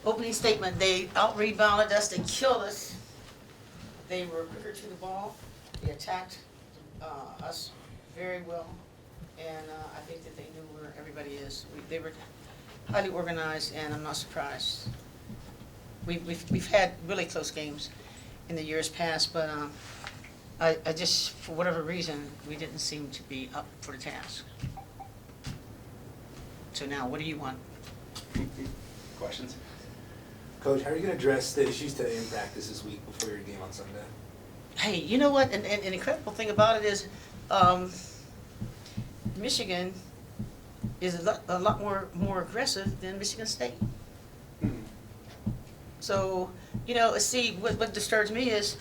Opening statement, they out-rebounded us, they killed us. They were quicker to the ball. They attacked us very well. And I think that they knew where everybody is. They were highly organized, and I'm not surprised. We've had really close games in the years past, but I just, for whatever reason, we didn't seem to be up for the task. So now, what do you want? Questions? Coach, how are you going to address the issues today in practice this week before your game on Sunday? Hey, you know what? And the incredible thing about it is, Michigan is a lot more aggressive than Michigan State. So, you know, see, what disturbs me is,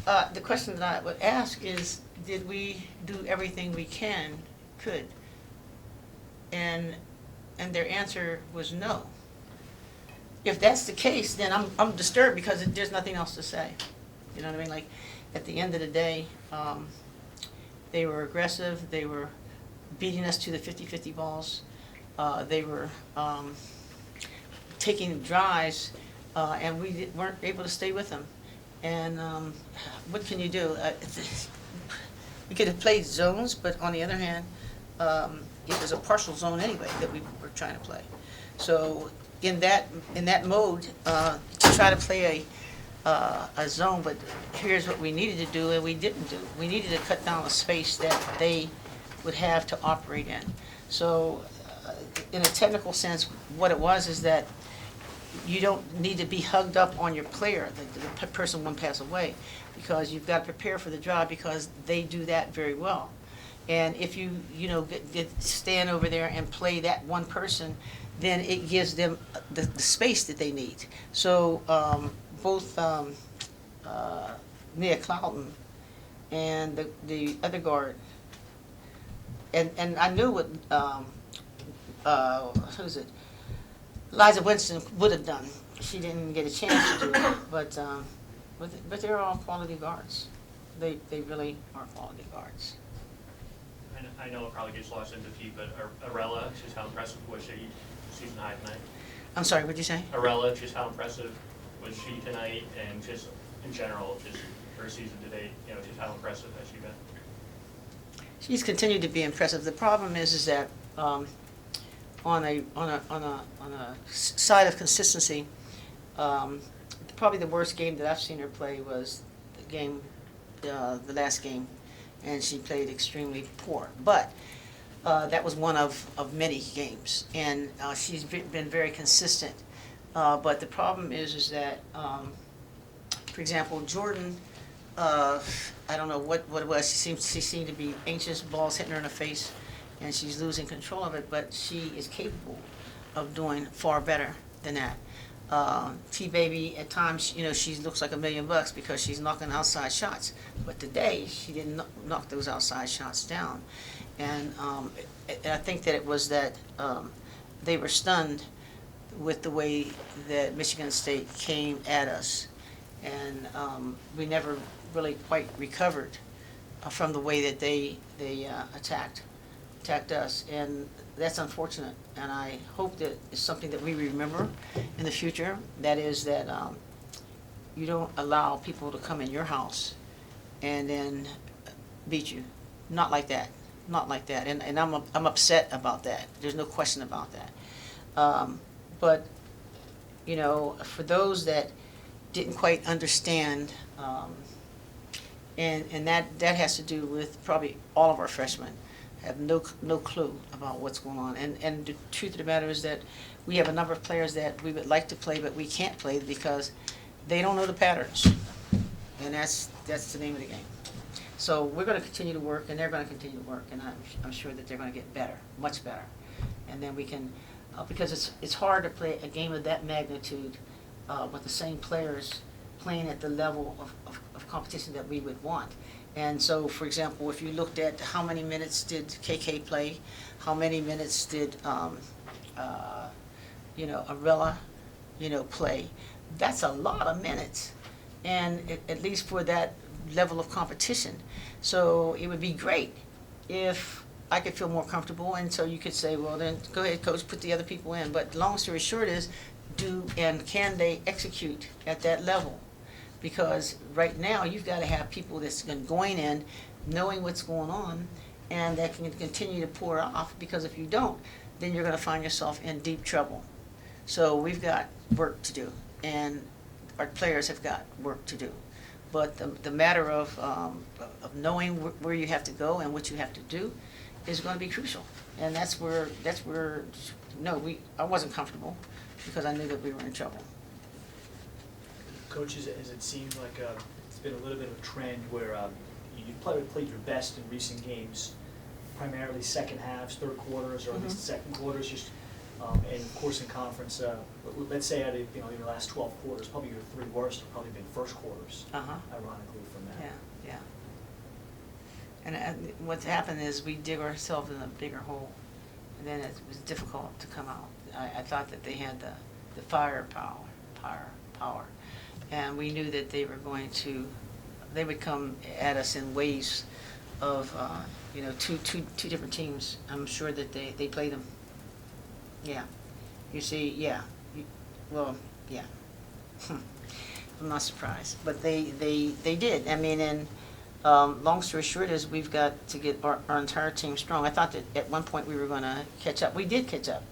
the question that I would ask is, did we do everything we could? And their answer was no. If that's the case, then I'm disturbed because there's nothing else to say. You know what I mean? Like, at the end of the day, they were aggressive. They were beating us to the 50-50 balls. They were taking drives, and we weren't able to stay with them. And what can you do? We could have played zones, but on the other hand, it was a partial zone anyway that we were trying to play. So in that mode, to try to play a zone, but here's what we needed to do and we didn't do. We needed to cut down the space that they would have to operate in. So in a technical sense, what it was is that you don't need to be hugged up on your player, the person one pass away, because you've got to prepare for the job because they do that very well. And if you stand over there and play that one person, then it gives them the space that they need. So both Nia Clouton and the other guard, and I knew what who's it? Liza Winston would have done. She didn't get a chance to do it, but they're all quality guards. They really are quality guards. I know it probably gets lost in defeat, but Arella, just how impressive was she season high tonight? I'm sorry, what did you say? Arella, just how impressive was she tonight, and just in general, just her season to date, just how impressive has she been? She's continued to be impressive. The problem is that on a side of consistency, probably the worst game that I've seen her play was the last game, and she played extremely poor. But that was one of many games, and she's been very consistent. But the problem is that, for example, Jordan, I don't know what it was. She seemed to be anxious, balls hitting her in the face, and she's losing control of it. But she is capable of doing far better than that. T-Baby, at times, she looks like $1 million because she's knocking outside shots. But today, she didn't knock those outside shots down. And I think that it was that they were stunned with the way that Michigan State came at us. And we never really quite recovered from the way that they attacked us. And that's unfortunate. And I hope that it's something that we remember in the future. That is that you don't allow people to come in your house and then beat you. Not like that. Not like that. And I'm upset about that. There's no question about that. But, for those that didn't quite understand, and that has to do with probably all of our freshmen have no clue about what's going on. And the truth of the matter is that we have a number of players that we would like to play, but we can't play because they don't know the patterns. And that's the name of the game. So we're going to continue to work, and they're going to continue to work, and I'm sure that they're going to get better, much better. And then we can, because it's hard to play a game of that magnitude with the same players playing at the level of competition that we would want. And so, for example, if you looked at how many minutes did KK play, how many minutes did Arella, play, that's a lot of minutes, and at least for that level of competition. So it would be great if I could feel more comfortable, and so you could say, well, then go ahead, coach, put the other people in. But long story short is, do and can they execute at that level? Because right now, you've got to have people that's going in, knowing what's going on, and that can continue to pour off, because if you don't, then you're going to find yourself in deep trouble. So we've got work to do, and our players have got work to do. But the matter of knowing where you have to go and what you have to do is going to be crucial. And that's where no, I wasn't comfortable, because I knew that we were in trouble. Coaches, as it seems like it's been a little bit of a trend where you played your best in recent games, primarily second halves, third quarters, or at least second quarters, just and of course in conference. Let's say out of your last 12 quarters, probably your three worst have probably been first quarters. Ironically, from that. Yeah. And what's happened is we dig ourselves in a bigger hole, and then it was difficult to come out. I thought that they had the firepower, and we knew that they would come at us in waves of two different teams. I'm sure that they played them. Yeah, you see, yeah, yeah. I'm not surprised, but they did. I mean, and long story short is we've got to get our entire team strong. I thought that at one point we were going to catch up. We did catch up.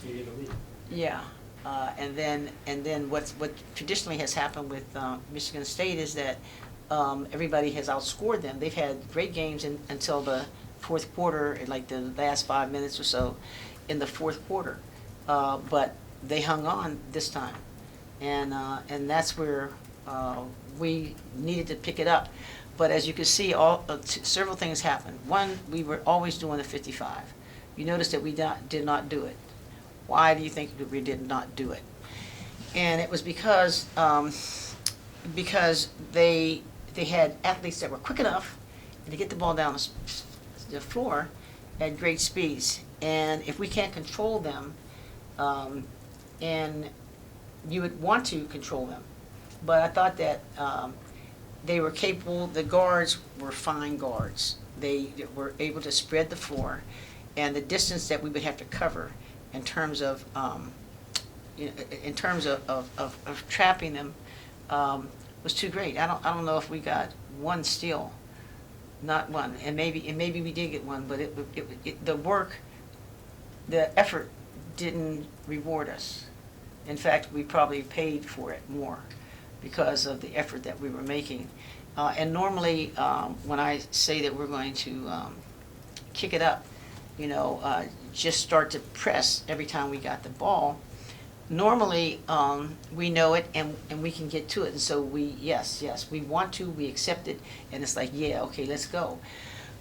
You gave a lead. Yeah, and then what traditionally has happened with Michigan State is that everybody has outscored them. They've had great games until the fourth quarter, like the last 5 minutes or so in the fourth quarter, but they hung on this time, and that's where we needed to pick it up. But as you can see, several things happened. One, we were always doing the 55. You notice that we did not do it. Why do you think that we did not do it? And it was because they had athletes that were quick enough to get the ball down the floor at great speeds. And if we can't control them, and you would want to control them, but I thought that they were capable. The guards were fine guards. They were able to spread the floor, and the distance that we would have to cover in terms of trapping them was too great. I don't know if we got one steal, not one, and maybe we did get one, but the effort didn't reward us. In fact, we probably paid for it more because of the effort that we were making. And normally, when I say that we're going to kick it up, just start to press every time we got the ball, normally we know it and we can get to it. And so yes, we want to, we accept it, and it's like, yeah, okay, let's go.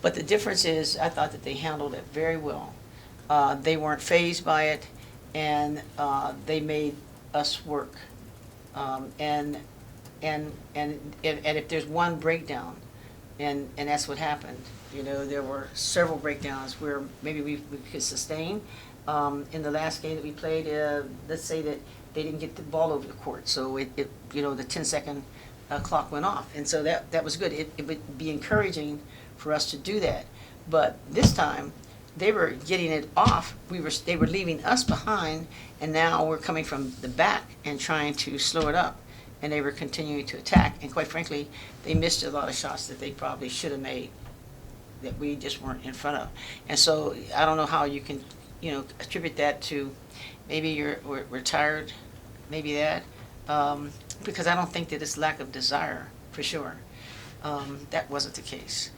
But the difference is, I thought that they handled it very well. They weren't fazed by it, and they made us work. And if there's one breakdown, and that's what happened. There were several breakdowns where maybe we could sustain. In the last game that we played, let's say that they didn't get the ball over the court, so the 10-second clock went off, and so that was good. It would be encouraging for us to do that, but this time they were getting it off. They were leaving us behind, and now we're coming from the back and trying to slow it up, and they were continuing to attack. And quite frankly, they missed a lot of shots that they probably should have made that we just weren't in front of. And so I don't know how you can attribute that to maybe we're tired, maybe that, because I don't think that it's lack of desire, for sure. That wasn't the case.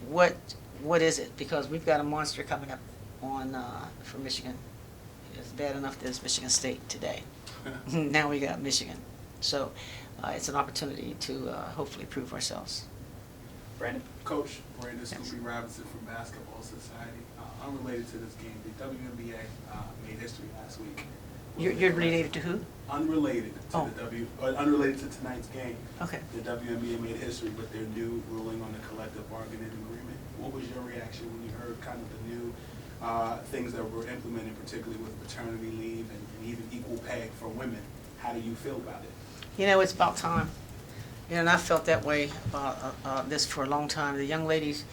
What is it? Because we've got a monster coming up for Michigan. It's bad enough that it's Michigan State today. Now we got Michigan. So it's an opportunity to hopefully prove ourselves. Brandon? Coach, Brandon Scoopy Robinson from Basketball Society. Unrelated to this game, the WNBA made history last week. You're related to who? Unrelated to unrelated to tonight's game. Okay. The WNBA made history with their new ruling on the collective bargaining agreement. What was your reaction when you heard kind of the new things that were implemented, particularly with paternity leave and even equal pay for women? How do you feel about it? It's about time. And I've felt that way about this for a long time. The young ladies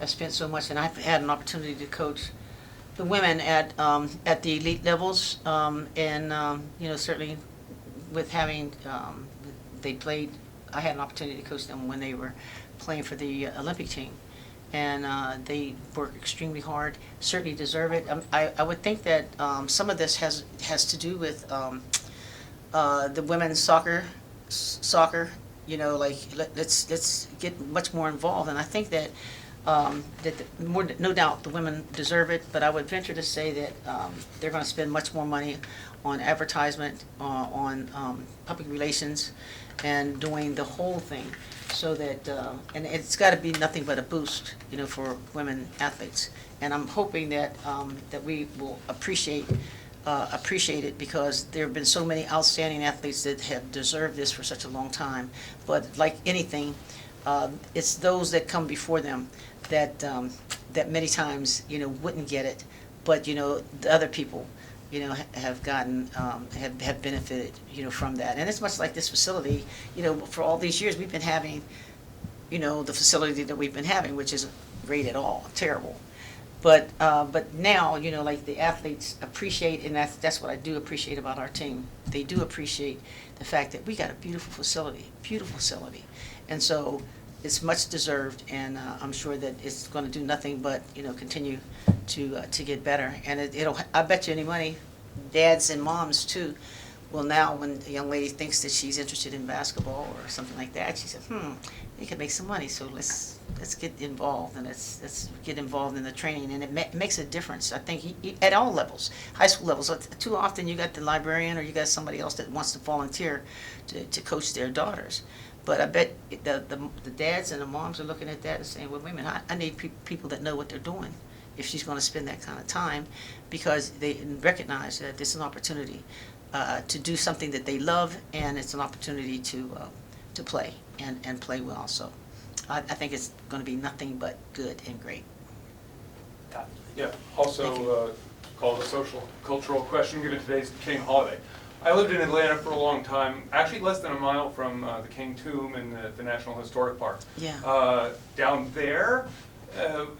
have spent so much, and I've had an opportunity to coach the women at the elite levels, and you know, certainly with having they played. I had an opportunity to coach them when they were playing for the Olympic team, and they work extremely hard. Certainly deserve it. I would think that some of this has to do with the women's soccer. You know, like let's get much more involved, and I think that. No doubt the women deserve it, but I would venture to say that they're going to spend much more money on advertisement, on public relations, and doing the whole thing, so that and it's got to be nothing but a boost, you know, for women athletes. And I'm hoping that that we will appreciate it, because there have been so many outstanding athletes that have deserved this for such a long time. But like anything, it's those that come before them that that many times, you know, wouldn't get it, but you know, the other people, you know, have gotten have benefited, you know, from that. And it's much like this facility, you know, for all these years we've been having, you know, the facility that we've been having, which isn't great at all, terrible. But now, you know, like the athletes appreciate, and that's what I do appreciate about our team. They do appreciate the fact that we got a beautiful facility, and so it's much deserved, and I'm sure that it's going to do nothing but, you know, continue to get better. And it'll, I bet you any money, dads and moms too, will now, when a young lady thinks that she's interested in basketball or something like that, she said, you could make some money, so let's get involved, and let's get involved in the training, and it makes a difference. I think at all levels, high school levels. Too often you got the librarian or you got somebody else that wants to volunteer to coach their daughters. But I bet the dads and the moms are looking at that and saying, well, wait a minute, I need people that know what they're doing if she's going to spend that kind of time, because they recognize that this is an opportunity to do something that they love, and it's an opportunity to play and play well. So I think it's going to be nothing but good and great. Yeah, also called a social cultural question given today's King holiday. I lived in Atlanta for a long time, actually less than a mile from the King Tomb and the National Historic Park. Yeah. Down there,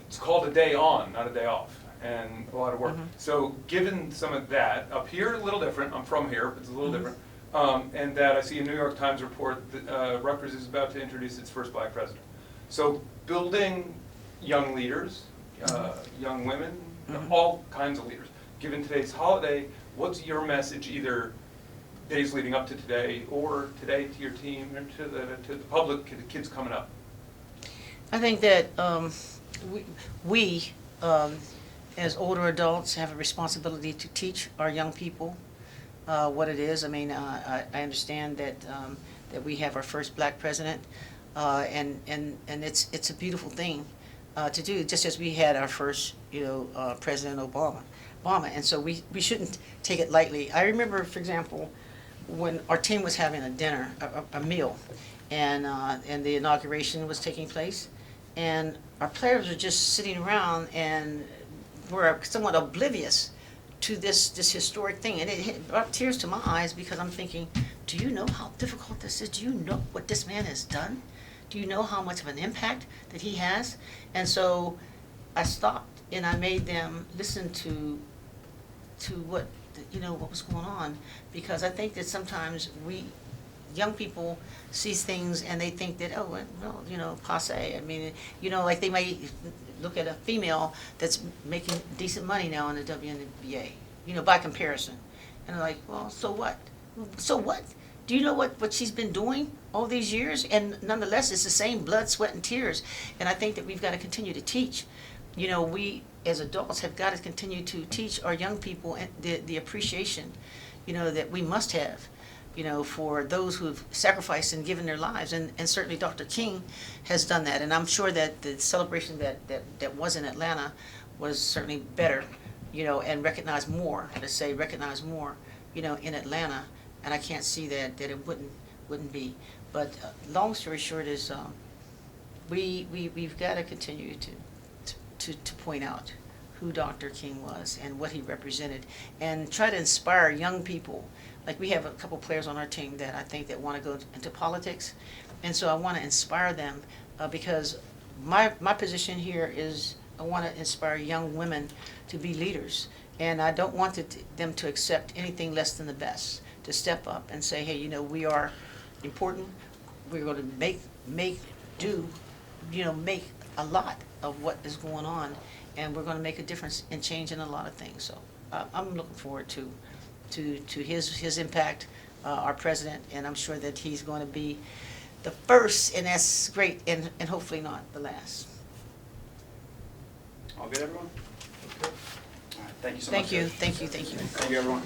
it's called a day on, not a day off, and a lot of work. Mm-hmm. So given some of that, up here a little different, I'm from here, but it's a little different, and that I see a New York Times report that Rutgers is about to introduce its first black president. So building young leaders, young women, all kinds of leaders. Given today's holiday, what's your message, either days leading up to today, or today to your team, or to the public, to the kids coming up? I think that we as older adults have a responsibility to teach our young people what it is. I mean, I understand that that we have our first black president, and it's a beautiful thing to do, just as we had our first, you know, President Obama, and so we shouldn't take it lightly. I remember, for example, when our team was having a dinner, a meal, and the inauguration was taking place, and our players were just sitting around and were somewhat oblivious to this historic thing, and it brought tears to my eyes, because I'm thinking, do you know how difficult this is? Do you know what this man has done? Do you know how much of an impact that he has? And so I stopped and I made them listen to what, you know, what was going on, because I think that sometimes young people see things and they think that, oh, well, you know, passe. I mean, you know, like they might look at a female that's making decent money now in the WNBA, you know, by comparison, and they're like, well, so what? So what? Do you know what she's been doing all these years? And nonetheless, it's the same blood, sweat, and tears. And I think that we've got to continue to teach. You know, we as adults have got to continue to teach our young people the appreciation, you know, that we must have, you know, for those who've sacrificed and given their lives. And certainly Dr. King has done that. And I'm sure that the celebration that was in Atlanta was certainly better, you know, and recognized more, you know, in Atlanta. And I can't see that it wouldn't be. But long story short is we've got to continue to point out who Dr. King was and what he represented, and try to inspire young people. Like, we have a couple players on our team that I think that want to go into politics, and so I want to inspire them, because my position here is want to inspire young women to be leaders. And I don't want them to accept anything less than the best, to step up and say, hey, we are important. We're going to make a lot of what is going on, and we're going to make a difference in changing a lot of things. So I'm looking forward to his impact, our president, and I'm sure that he's going to be the first, and that's great, and hopefully not the last. All good, everyone? All right, thank you so much. Thank you, guys. thank you, thank you. Thank you, everyone.